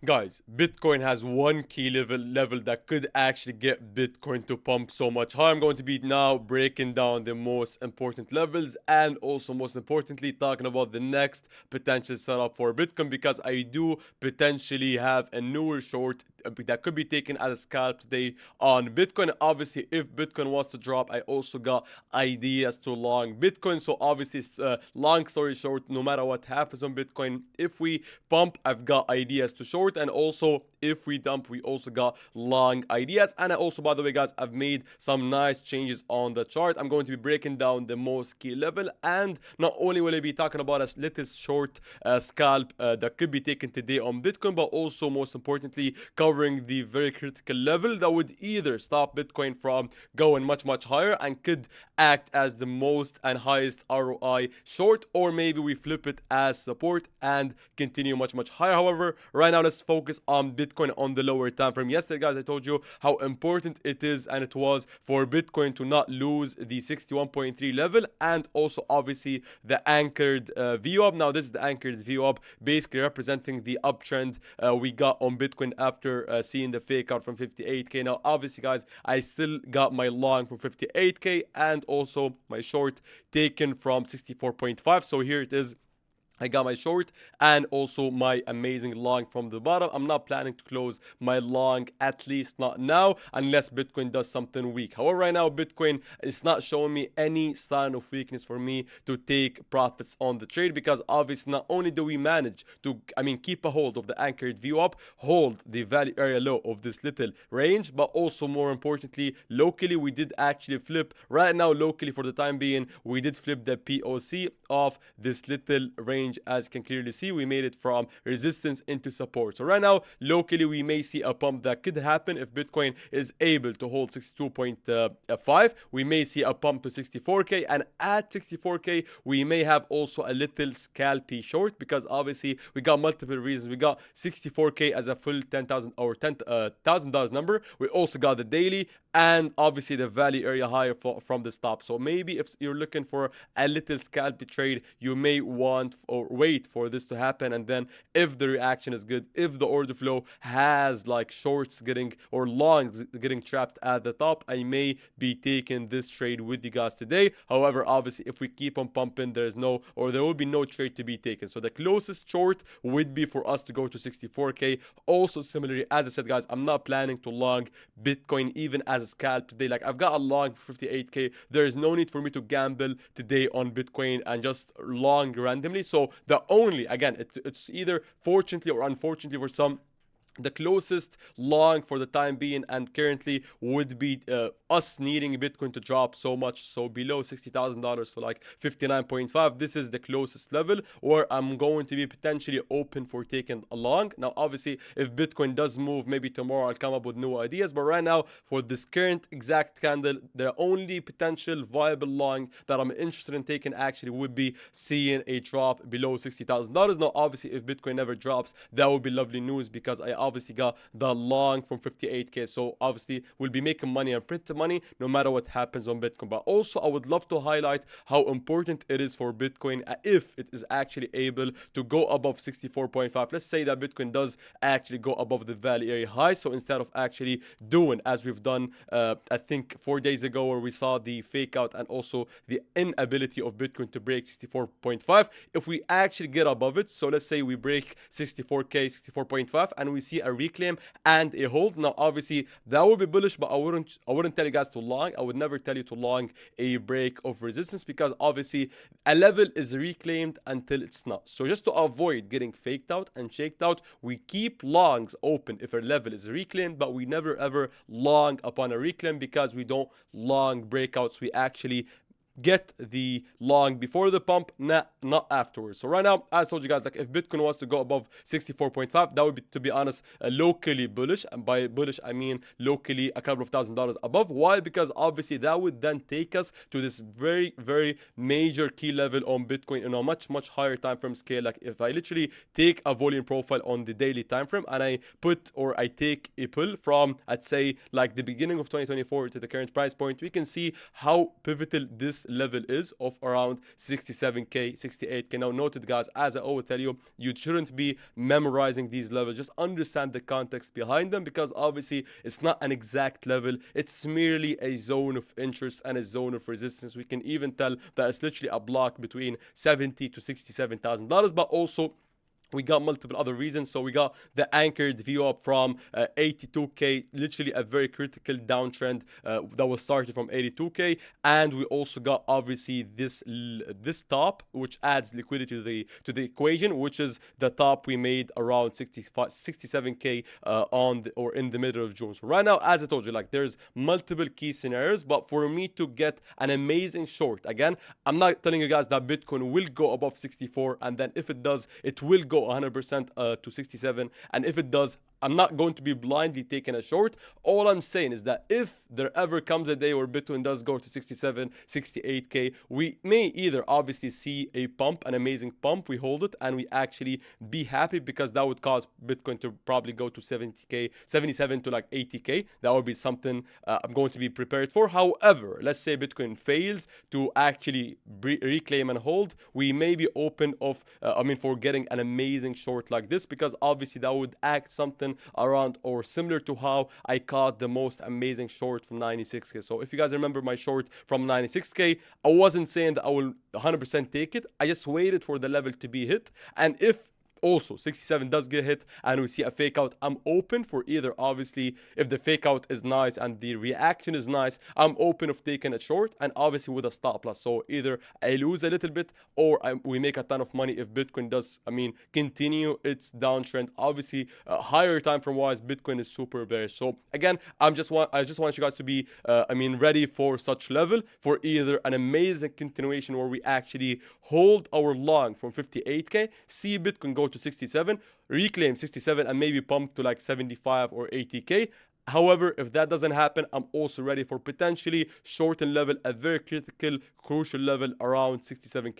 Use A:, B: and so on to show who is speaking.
A: Guys, Bitcoin has one key level that could actually get Bitcoin to pump so much higher. I'm going to be now breaking down the most important levels and also most importantly talking about the next potential setup for Bitcoin, because I do potentially have a newer short that could be taken as a scalp today on Bitcoin. Obviously, if Bitcoin wants to drop, I also got ideas to long Bitcoin. So obviously, long story short, no matter what happens on Bitcoin, if we pump, I've got ideas to short, and also if we dump, we also got long ideas. And I also, by the way, guys, I've made some nice changes on the chart. I'm going to be breaking down the most key level, and not only will I be talking about a little short scalp that could be taken today on Bitcoin, but also most importantly covering the very critical level that would either stop Bitcoin from going much higher and could act as the most and highest ROI short, or maybe we flip it as support and continue much higher. However, right now let's focus on Bitcoin on the lower time frame. Yesterday, guys, I told you how important it is and it was for Bitcoin to not lose the 61.3 level, and also obviously the anchored VWAP. Now this is the anchored VWAP, basically representing the uptrend we got on Bitcoin after seeing the fake out from 58k. Now obviously, guys, I still got my long from 58k and also my short taken from 64.5. So here it is, I got my short and also my amazing long from the bottom. I'm not planning to close my long, at least not now, unless Bitcoin does something weak. However, right now, Bitcoin is not showing me any sign of weakness for me to take profits on the trade, because obviously not only do we manage to, keep a hold of the anchored view up, hold the value area low of this little range, but also more importantly, locally, we did actually flip. Right now, locally, for the time being, we did flip the POC of this little range. As you can clearly see, we made it from resistance into support. So right now, locally, we may see a pump that could happen if Bitcoin is able to hold 62.5. We may see a pump to 64k, and at 64k, we may have also a little scalpy short, because obviously we got multiple reasons. We got 64k as a full 10,000 or $10,000 number. We also got the daily and obviously the value area higher from the stop. So maybe if you're looking for a little scalpy trade, you may want or wait for this to happen, and then if the reaction is good, if the order flow has like shorts getting or longs getting trapped at the top, I may be taking this trade with you guys today. However, obviously if we keep on pumping, there will be no trade to be taken. So the closest short would be for us to go to 64k. Also similarly, as I said, guys, I'm not planning to long Bitcoin even as a scalp today. Like, I've got a long for 58k. There is no need for me to gamble today on Bitcoin and just long randomly. So the only, again, it's either fortunately or unfortunately for some, the closest long for the time being and currently would be us needing Bitcoin to drop so much, so below $60,000, so like 59.5. This is the closest level where I'm going to be potentially open for taking a long. Now obviously if Bitcoin does move, maybe tomorrow I'll come up with new ideas, but right now for this current exact candle, the only potential viable long that I'm interested in taking actually would be seeing a drop below $60,000. Now obviously if Bitcoin never drops, that would be lovely news, because I obviously got the long from 58k. So obviously we'll be making money and printing money no matter what happens on Bitcoin. But also I would love to highlight how important it is for Bitcoin if it is actually able to go above 64.5. Let's say that Bitcoin does actually go above the value area high. So instead of actually doing as we've done I think 4 days ago, where we saw the fake out and also the inability of Bitcoin to break 64.5, if we actually get above it, so let's say we break 64k, 64.5, and we see a reclaim and a hold. Now obviously that would be bullish, but I wouldn't tell you guys to long. I would never tell you to long a break of resistance, because obviously a level is reclaimed until it's not. So just to avoid getting faked out and shaked out, we keep longs open if a level is reclaimed, but we never ever long upon a reclaim, because we don't long breakouts. We actually get the long before the pump, not afterwards. So right now, as I told you guys, like if Bitcoin wants to go above 64.5, that would be, to be honest, locally bullish. And by bullish, I mean locally a couple of $1,000s above. Why? Because obviously that would then take us to this very major key level on Bitcoin in a much higher time frame scale. Like if I literally take a volume profile on the daily time frame and I take a pull from, I'd say, like the beginning of 2024 to the current price point, we can see how pivotal this level is of around 67k, 68k. Now noted guys, as I always tell you, you shouldn't be memorizing these levels. Just understand the context behind them, because obviously it's not an exact level. It's merely a zone of interest and a zone of resistance. We can even tell that it's literally a block between 70 to $67,000. But also we got multiple other reasons. So we got the anchored view up from 82k, literally a very critical downtrend that was started from 82k, and we also got obviously this top, which adds liquidity to the equation, which is the top we made around 67k or in the middle of June. So right now, as I told you, like there's multiple key scenarios, but for me to get an amazing short, again, I'm not telling you guys that Bitcoin will go above 64, and then if it does, it will go 100% to 67, and if it does, I'm not going to be blindly taking a short. All I'm saying is that if there ever comes a day where Bitcoin does go to 67, 68k, we may either obviously see a pump, an amazing pump, we hold it and we actually be happy, because that would cause Bitcoin to probably go to 70k, 77 to like 80k. That would be something I'm going to be prepared for. However, let's say Bitcoin fails to actually reclaim and hold, we may be open for getting an amazing short like this, because obviously that would act something around or similar to how I caught the most amazing short from 96k. So if you guys remember my short from 96k, I wasn't saying that I will 100% take it. I just waited for the level to be hit, and if also 67 does get hit and we see a fake out, I'm open for either. Obviously, if the fake out is nice and the reaction is nice, I'm open of taking a short, and obviously with a stop loss. So either I lose a little bit, or we make a ton of money if Bitcoin does continue its downtrend. Obviously higher time frame wise, Bitcoin is super bearish. So again, I just want you guys to be ready for such level, for either an amazing continuation where we actually hold our long from 58k, see Bitcoin go to 67, reclaim 67, and maybe pump to like 75 or 80k. However, if that doesn't happen, I'm also ready for potentially shorten level, a very critical, crucial level around 67k.